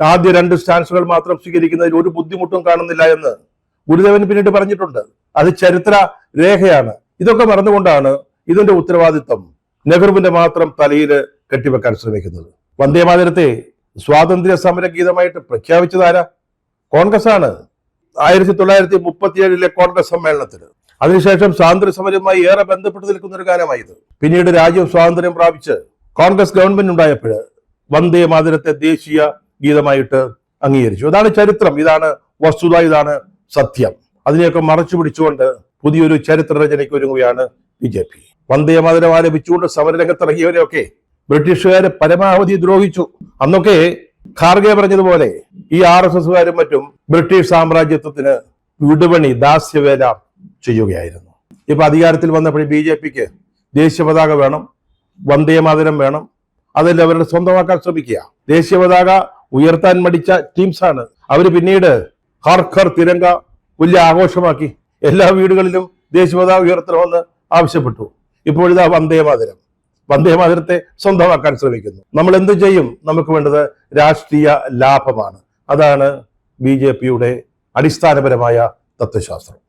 ആദ്യ 2 സ്റ്റാൻസുകൾ മാത്രം സ്വീകരിക്കുന്നതിൽ ഒരു ബുദ്ധിമുട്ടും കാണുന്നില്ല എന്ന് ഗുരുദേവൻ പിന്നീട് പറഞ്ഞിട്ടുണ്ട്. അത് ചരിത്ര രേഖയാണ്. ഇതൊക്കെ മറന്നുകൊണ്ടാണ് ഇതിന്റെ ഉത്തരവാദിത്വം നെഹ്റുവിന്റെ മാത്രം തലയിൽ കെട്ടിവെക്കാൻ ശ്രമിക്കുന്നത്. വന്ദേമാതരത്തെ സ്വാതന്ത്ര്യ സമര ഗീതമായിട്ട് പ്രഖ്യാപിച്ചതാരാ? കോൺഗ്രസ് ആണ്. 1937 കോൺഗ്രസ് സമ്മേളനത്തിൽ. അതിനുശേഷം സ്വാതന്ത്ര്യ സമരവുമായി ഏറെ ബന്ധപ്പെട്ട് നിൽക്കുന്ന ഒരു ഗാനമായത്. പിന്നീട് രാജ്യം സ്വാതന്ത്ര്യം പ്രാപിച്ച് കോൺഗ്രസ് ഗവൺമെന്റ് ഉണ്ടായപ്പോൾ വന്ദേ മാതരത്തെ ദേശീയ ഗീതമായിട്ട് അംഗീകരിച്ചു. അതാണ് ചരിത്രം, ഇതാണ് വസ്തുത, ഇതാണ് സത്യം. അതിനെയൊക്കെ മറച്ചു പിടിച്ചുകൊണ്ട് പുതിയൊരു ചരിത്ര രചനയ്ക്ക് ഒരുങ്ങുകയാണ് BJP. വന്ദേ മാതരം ആലപിച്ചുകൊണ്ട് സമരരംഗത്തിറങ്ങിയവരെയൊക്കെ ബ്രിട്ടീഷുകാരെ പരമാവധി ദ്രോഹിച്ചു. അന്നൊക്കെ ഖാർഗെ പറഞ്ഞതുപോലെ ഈ RSSകാരും മറ്റും ബ്രിട്ടീഷ് സാമ്രാജ്യത്വത്തിന് വിടുപണി, ദാസ്യവേല ചെയ്യുകയായിരുന്നു. ഇപ്പൊ അധികാരത്തിൽ വന്നപ്പോൾ BJPക്ക് ദേശീയ പതാക വേണം, വന്ദേ മാതരം വേണം. അതെല്ലാം അവരുടെ സ്വന്തമാക്കാൻ ശ്രമിക്കുക. ദേശീയ പതാക ഉയർത്താൻ മടിച്ച ടീംസാണ്. അവര് പിന്നീട് ഹർ ഘർ തിരങ്ക വലിയ ആഘോഷമാക്കി. എല്ലാ വീടുകളിലും ദേശീയ പതാക ഉയർത്തണമെന്ന് ആവശ്യപ്പെട്ടു. ഇപ്പോഴിതാ വന്ദേ മാതരത്തെ സ്വന്തമാക്കാൻ ശ്രമിക്കുന്നു. നമ്മൾ എന്ത് ചെയ്യും? നമുക്ക് വേണ്ടത് രാഷ്ട്രീയ ലാഭമാണ്. അതാണ് BJPയുടെ അടിസ്ഥാനപരമായ തത്വശാസ്ത്രം.